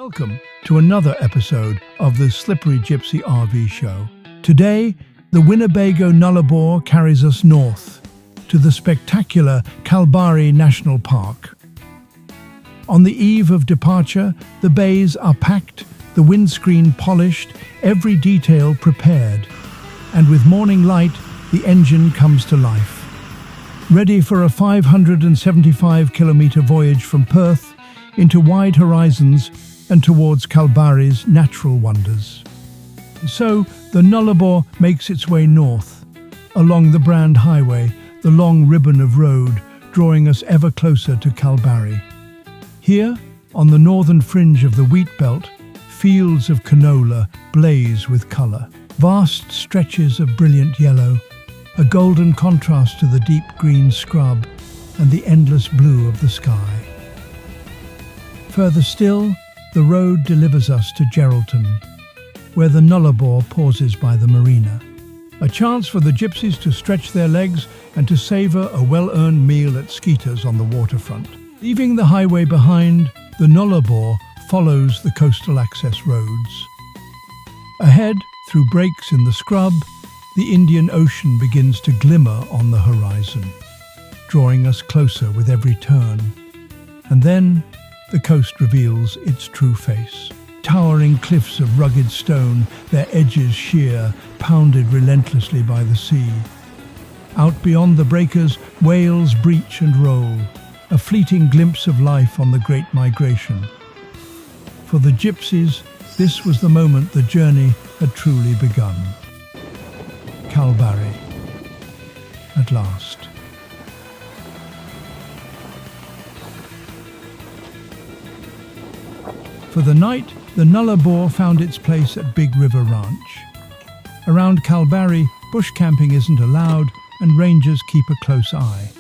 Welcome to another episode of the Slippery Gypsy RV Show. Today, the Winnebago Nullarbor carries us north to the spectacular Kalbarri National Park. On the eve of departure, the bays are packed, the windscreen polished, every detail prepared, and with morning light, the engine comes to life. Ready for a 575-kilometre voyage from Perth into wide horizons and towards Kalbarri's natural wonders. So, the Nullarbor makes its way north, along the Brand Highway, the long ribbon of road drawing us ever closer to Kalbarri. Here, on the northern fringe of the wheat belt, fields of canola blaze with colour. Vast stretches of brilliant yellow, a golden contrast to the deep green scrub and the endless blue of the sky. Further still, the road delivers us to Geraldton, where the Nullarbor pauses by the marina. A chance for the gypsies to stretch their legs and to savour a well-earned meal at Skeeter's on the waterfront. Leaving the highway behind, the Nullarbor follows the coastal access roads. Ahead, through breaks in the scrub, the Indian Ocean begins to glimmer on the horizon, drawing us closer with every turn. And then, the coast reveals its true face. Towering cliffs of rugged stone, their edges sheer, pounded relentlessly by the sea. Out beyond the breakers, whales breach and roll, a fleeting glimpse of life on the Great Migration. For the gypsies, this was the moment the journey had truly begun. Kalbarri, at last. For the night, the Nullarbor found its place at Big River Ranch. Around Kalbarri, bush camping isn't allowed and rangers keep a close eye.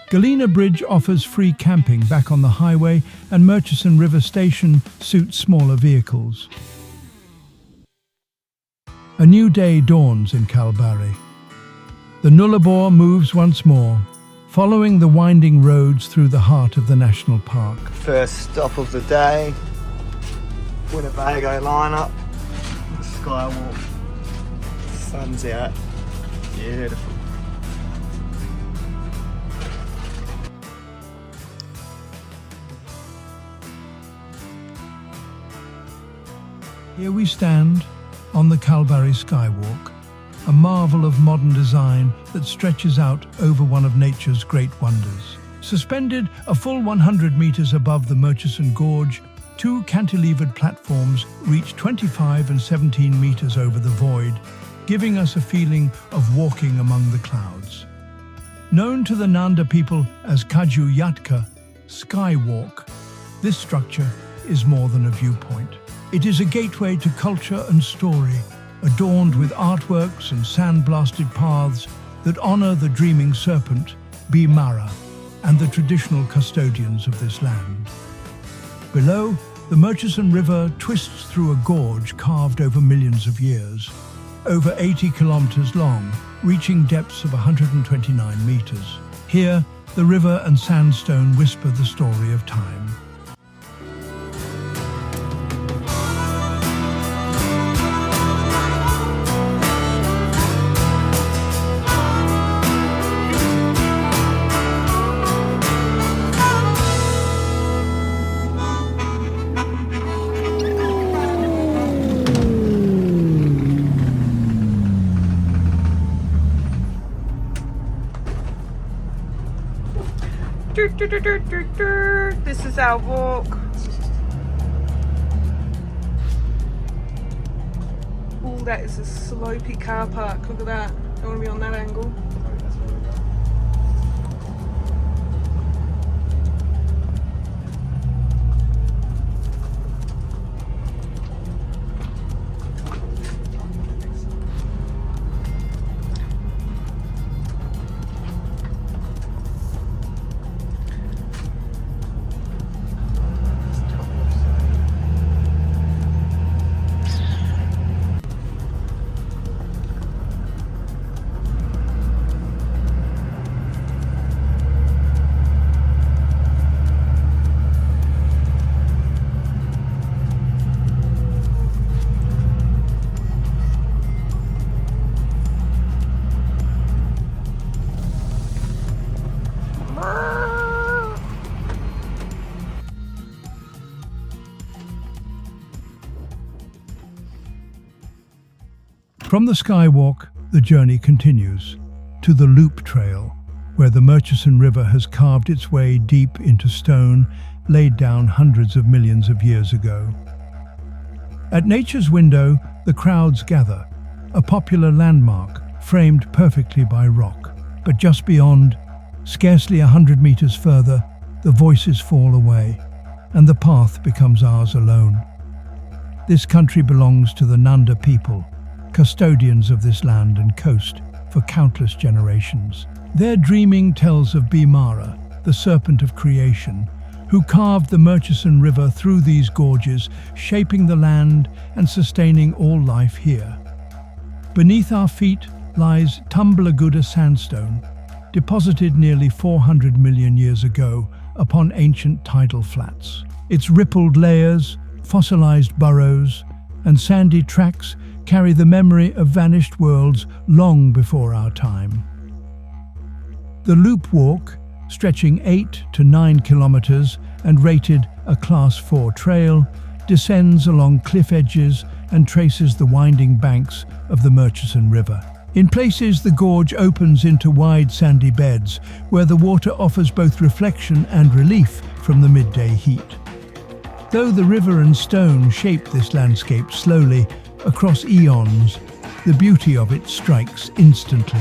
Galena Bridge offers free camping back on the highway, and Murchison River Station suits smaller vehicles. A new day dawns in Kalbarri. The Nullarbor moves once more, following the winding roads through the heart of the national park. First stop of the day, Winnebago lineup, the skywalk, sun's out, beautiful. Here we stand on the Kalbarri Skywalk, a marvel of modern design that stretches out over one of nature's great wonders. Suspended a full 100 meters above the Murchison Gorge, two cantilevered platforms reach 25 and 17 meters over the void, giving us a feeling of walking among the clouds. Known to the Nanda people as Kaju Yatka, Skywalk, this structure is more than a viewpoint. It is a gateway to culture and story, adorned with artworks and sand-blasted paths that honor the dreaming serpent, Bimara, and the traditional custodians of this land. Below, the Murchison River twists through a gorge carved over millions of years, over 80 kilometers long, reaching depths of 129 meters. Here, the river and sandstone whisper the story of time. This is our walk. Oh, that is a slopey car park. Look at that. I want to be on that angle. From the skywalk, the journey continues to the Loop Trail, where the Murchison River has carved its way deep into stone laid down hundreds of millions of years ago. At nature's window, the crowds gather, a popular landmark framed perfectly by rock. But just beyond, scarcely 100 meters further, the voices fall away, and the path becomes ours alone. This country belongs to the Nanda people, custodians of this land and coast for countless generations. Their dreaming tells of Bhimara, the serpent of creation, who carved the Murchison River through these gorges, shaping the land and sustaining all life here. Beneath our feet lies Tumblr sandstone, deposited nearly 400 million years ago upon ancient tidal flats. Its rippled layers, fossilized burrows, and sandy tracks carry the memory of vanished worlds long before our time. The Loop Walk, stretching 8 to 9 kilometers and rated a Class 4 trail, descends along cliff edges and traces the winding banks of the Murchison River. In places, the gorge opens into wide sandy beds where the water offers both reflection and relief from the midday heat. Though the river and stone shape this landscape slowly across eons, the beauty of it strikes instantly.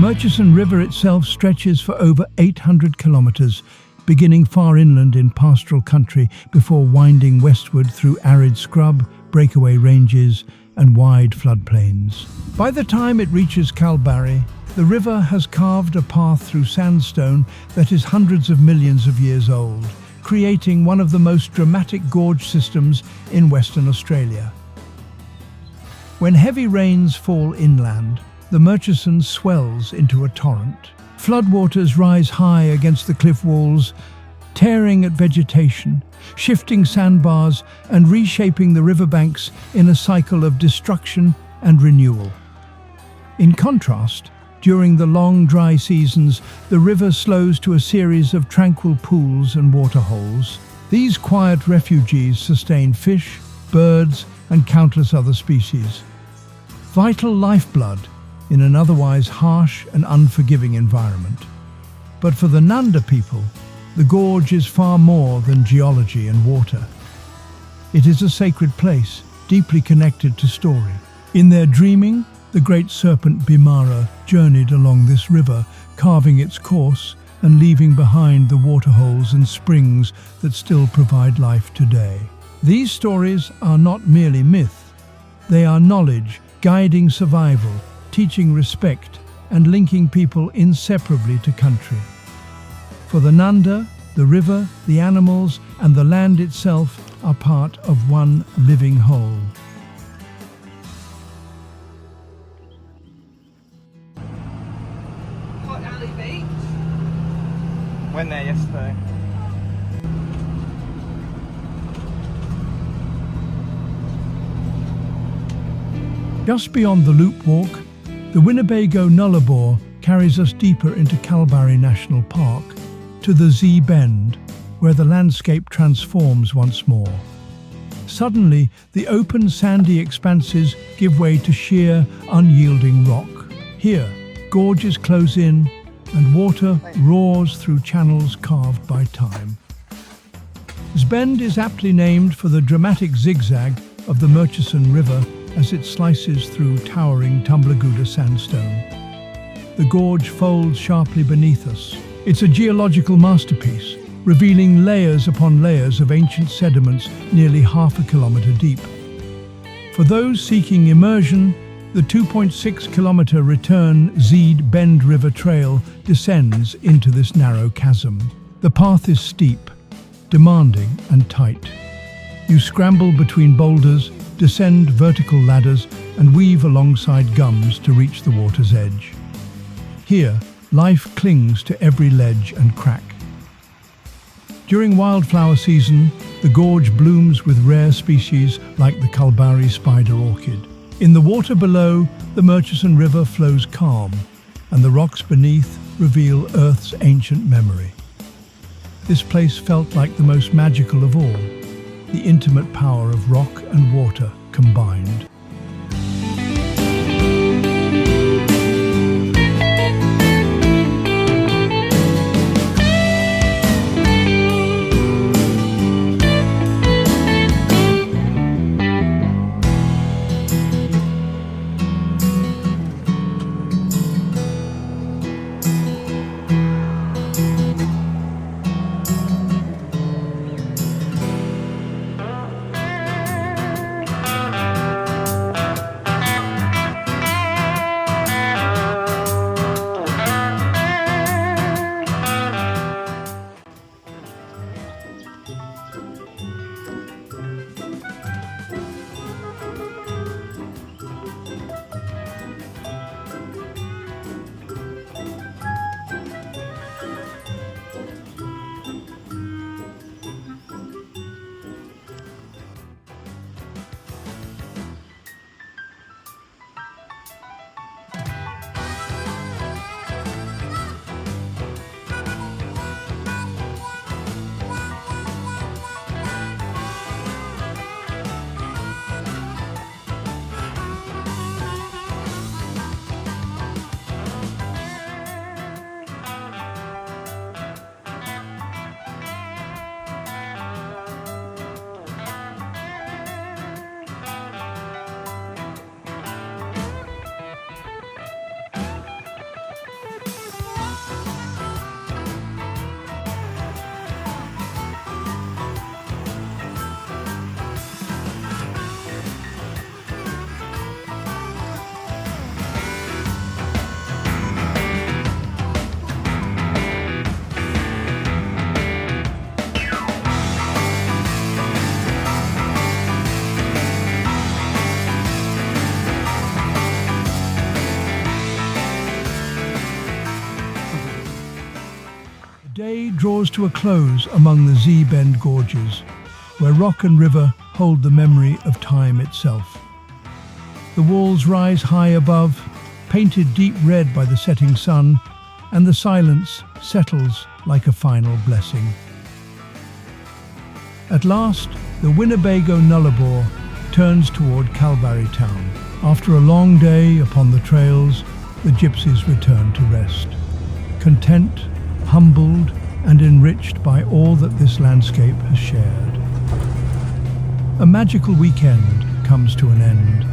Murchison River itself stretches for over 800 kilometres, beginning far inland in pastoral country before winding westward through arid scrub, breakaway ranges and wide floodplains. By the time it reaches Kalbarri, the river has carved a path through sandstone that is hundreds of millions of years old, creating one of the most dramatic gorge systems in Western Australia. When heavy rains fall inland, the Murchison swells into a torrent. Floodwaters rise high against the cliff walls, tearing at vegetation, shifting sandbars and reshaping the riverbanks in a cycle of destruction and renewal. In contrast, during the long dry seasons, the river slows to a series of tranquil pools and waterholes. These quiet refuges sustain fish, birds, and countless other species. Vital lifeblood in an otherwise harsh and unforgiving environment. But for the Nunda people, the gorge is far more than geology and water. It is a sacred place, deeply connected to story. In their dreaming, the great serpent Bimara journeyed along this river, carving its course and leaving behind the waterholes and springs that still provide life today. These stories are not merely myth. They are knowledge, guiding survival, teaching respect, and linking people inseparably to country. For the Nunda, the river, the animals, and the land itself are part of one living whole. Hot Alley Beach. Went there yesterday. Just beyond the loop walk, the Winnebago Nullarbor carries us deeper into Kalbarri National Park, to the Z Bend, where the landscape transforms once more. Suddenly, the open sandy expanses give way to sheer, unyielding rock. Here, gorges close in, and water roars through channels carved by time. Z Bend is aptly named for the dramatic zigzag of the Murchison River as it slices through towering Tumbleguda sandstone. The gorge folds sharply beneath us. It's a geological masterpiece, revealing layers upon layers of ancient sediments nearly half a kilometre deep. For those seeking immersion, the 2.6-kilometre return Z Bend River Trail descends into this narrow chasm. The path is steep, demanding and tight. You scramble between boulders, descend vertical ladders, and weave alongside gums to reach the water's edge. Here, life clings to every ledge and crack. During wildflower season, the gorge blooms with rare species like the Kalbarri spider orchid. In the water below, the Murchison River flows calm, and the rocks beneath reveal Earth's ancient memory. This place felt like the most magical of all, the intimate power of rock and water combined. draws to a close among the Z-bend gorges, where rock and river hold the memory of time itself. The walls rise high above, painted deep red by the setting sun, and the silence settles like a final blessing. At last, the Winnebago Nullarbor turns toward Kalbarri town. After a long day upon the trails, the gypsies return to rest, content, humbled, and enriched by all that this landscape has shared. A magical weekend comes to an end,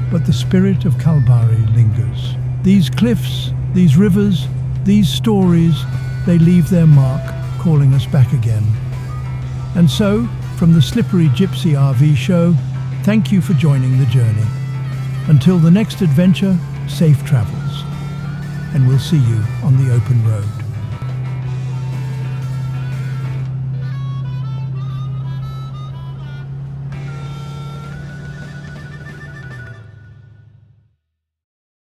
but the spirit of Kalbarri lingers. These cliffs, these rivers, these stories, they leave their mark, calling us back again. And so, from the Slippery Gypsy RV show, thank you for joining the journey. Until the next adventure, safe travels. And we'll see you on the open road.